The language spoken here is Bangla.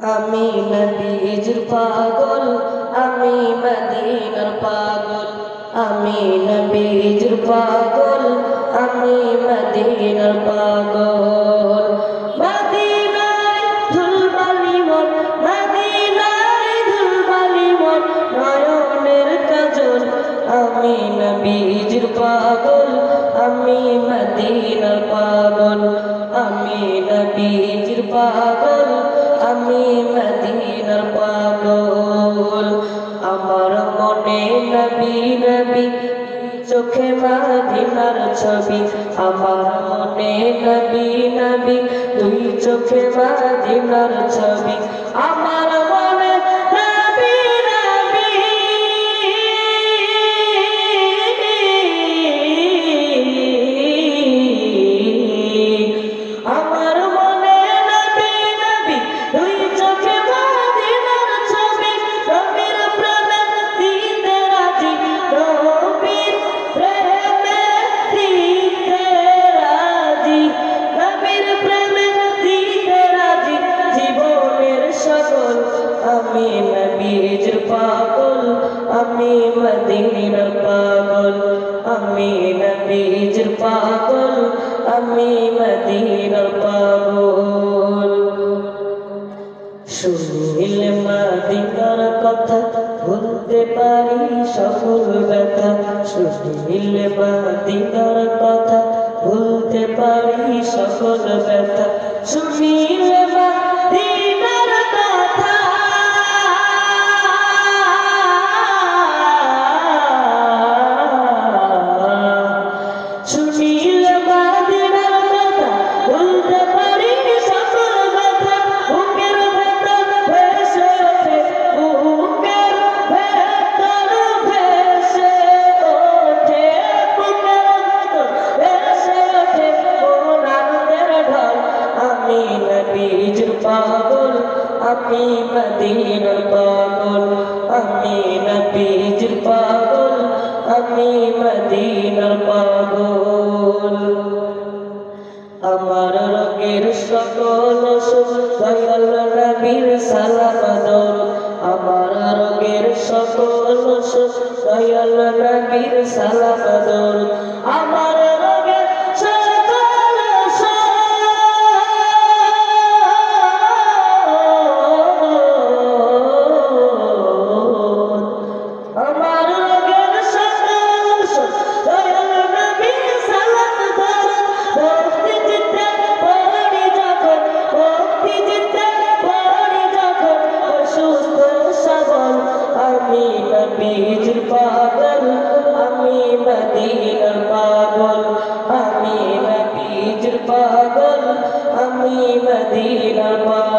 আমি নবীজির পাগল, আমি মদিনার পাগল। আমি নবীজির পাগল, আমি মদিনার পাগল। মদিনায় ধুলবালি মন, মদিনায় ধুলবালি মন, নয়নের কাজল। আমি নবীজির পাগল, আমি মদিনার পাগল। আমি নবীজির পাগল, আমি মদিনার পাগল। আমার মনে নবী নবী, চোখে মদিনার ছবি। আমার মনে নবী নবী, দুই চোখে মদিনার ছবি। আমার মনে নবী নবী, আমার মনে নবী নবী, দুই চোখে মদিনার ছবি। নবীর প্রেমে দিতে রাজি, নবীর প্রেমে দিতে রাজি, নবীর প্রেমে দিতে রাজি জীবনের সকল। আমি নবীজির পাগল, আমি মদিনার পাগল। আমি নবীজির পাগল, আমি মদিনার পাগল। শুনিলে মদিনার কথা, ভুলতে পারি সকল ব্যথা। শুনিলে মদিনার কথা, ভুলতে পারি সকল ব্যথা। শুনিলে মদিনার কথা, শুনিলে মদিনার কথা, ভুলতে পারি সকল ব্যথা। বুকের ভেতর ভেসে ওঠে, বুকের ভেতর ভেসে ওঠে, বুকের ভেতর ভেসে ওঠে কোন আনন্দের ঢল। আমি নবীজির পাগল, আমি মদিনার পাগল। আমি নবীজির পাগল, আমি মদিনার পাগল। আমার রোগের সকল সুখ দয়াল নবীর সালাম দরুদ। আমার রোগের সকল সুখ দয়াল নবীর সালাম দরুদ। আমার রোগের সকল সুখ, আমার রোগের সকল সুখ দয়াল নবীর সালাম দরুদ। ভক্তি চিত্তে পড়ি যখন, ভক্তি চিত্তে পড়ি যখন, অসুস্থ সবল। আমি নবীজির পাগল, আমি মদিনার পাগল। আমি নবীজির পাগল, আমি মদিনার পাগল।